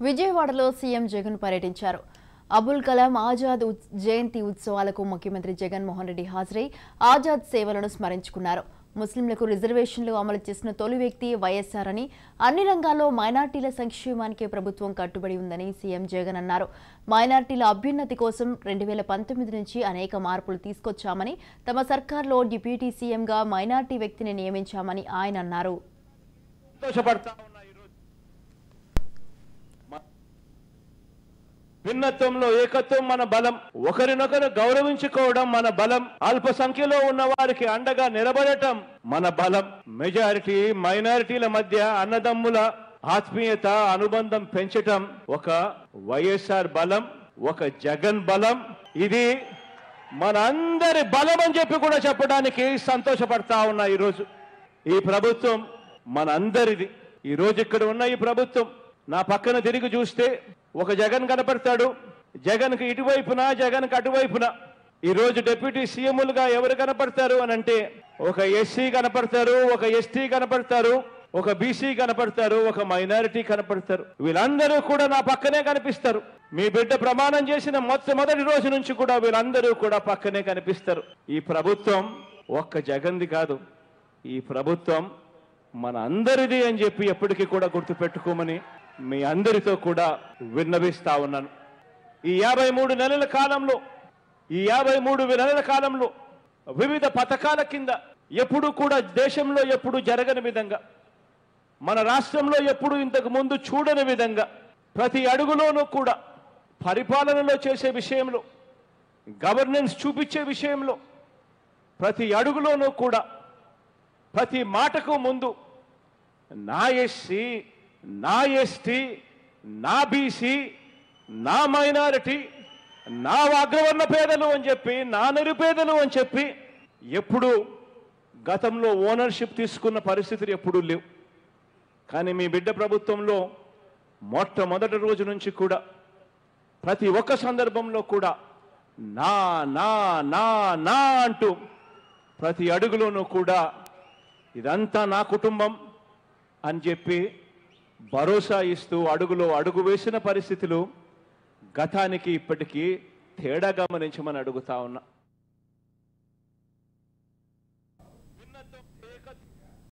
విజయవాడలో సీఎం జగన్ పర్యటించారు. అబుల్ కలాం ఆజాద్ జయంతి ఉత్సవాలకు ముఖ్యమంత్రి జగన్మోహన్ రెడ్డి హాజరై ఆజాద్ సేవలను స్మరించుకున్నారు. ముస్లింలకు రిజర్వేషన్లు అమలు చేసిన తొలి వ్యక్తి వైఎస్ఆర్ అని, అన్ని రంగాల్లో మైనార్టీల సంక్షేమానికి ప్రభుత్వం కట్టుబడి ఉందని సీఎం జగన్ అన్నారు. మైనార్టీల అభ్యున్నతి కోసం 2019 నుంచి అనేక మార్పులు తీసుకొచ్చామని, తమ సర్కార్లో డిప్యూటీ సీఎంగా మైనార్టీ వ్యక్తిని నియమించామని ఆయన అన్నారు. భిన్నత్వంలో ఏకత్వం మన బలం. ఒకరినొకరు గౌరవించుకోవడం మన బలం. అల్ప సంఖ్యలో ఉన్న వారికి అండగా నిలబడటం మన బలం. మెజారిటీ మైనారిటీల మధ్య అన్నదమ్ముల ఆత్మీయత అనుబంధం పెంచటం ఒక వైఎస్ఆర్ బలం, ఒక జగన్ బలం. ఇది మన అందరి బలం అని చెప్పి కూడా చెప్పడానికి సంతోషపడతా ఉన్నా. ఈరోజు ఈ ప్రభుత్వం మన అందరిది. ఈరోజు ఇక్కడ ఉన్న ఈ ప్రభుత్వం నా పక్కన తిరిగి చూస్తే ఒక జగన్ కనపడతాడు. జగన్కి ఇటువైపున, జగన్కి అటువైపున. ఈరోజు డిప్యూటీ సీఎంలుగా ఎవరు కనపడతారు అని అంటే ఒక ఎస్సీ కనపడతారు, ఒక ఎస్టీ కనపడతారు, ఒక బీసీ కనపడతారు, ఒక మైనారిటీ కనపడతారు. వీళ్ళందరూ కూడా నా పక్కనే కనిపిస్తారు. మీ బిడ్డ ప్రమాణం చేసిన మొట్టమొదటి రోజు నుంచి కూడా వీళ్ళందరూ కూడా పక్కనే కనిపిస్తారు. ఈ ప్రభుత్వం ఒక్క జగన్ది కాదు, ఈ ప్రభుత్వం మన అందరిది అని చెప్పి ఎప్పటికీ కూడా గుర్తుపెట్టుకోమని మీ అందరితో కూడా విన్నవిస్తా ఉన్నాను. ఈ 53 నెలల కాలంలో, ఈ 53 నెలల కాలంలో వివిధ పథకాల కింద ఎప్పుడు కూడా దేశంలో ఎప్పుడు జరగని విధంగా, మన రాష్ట్రంలో ఎప్పుడు ఇంతకు ముందు చూడని విధంగా ప్రతి అడుగులోనూ కూడా పరిపాలనలో చేసే విషయంలో, గవర్నెన్స్ చూపించే విషయంలో ప్రతి అడుగులోనూ కూడా ప్రతి మాటకు ముందు నా ఎస్సీ, నా ఎస్టీ, నా బీసీ, నా మైనారిటీ, నా అగ్రవర్ణ పేదలు అని చెప్పి, నా నిరుపేదలు అని చెప్పి ఎప్పుడు గతంలో ఓనర్షిప్ తీసుకున్న పరిస్థితులు ఎప్పుడూ లేవు. కానీ మీ బిడ్డ ప్రభుత్వంలో మొట్టమొదటి రోజు నుంచి కూడా ప్రతి ఒక్క సందర్భంలో కూడా నా నా నా నా అంటూ ప్రతి అడుగులోనూ కూడా ఇదంతా నా కుటుంబం అని చెప్పి భరోసా ఇస్తూ అడుగులో అడుగు వేసిన పరిస్థితులు గతానికి ఇప్పటికీ తేడా గమనించమని అడుగుతా ఉన్నా.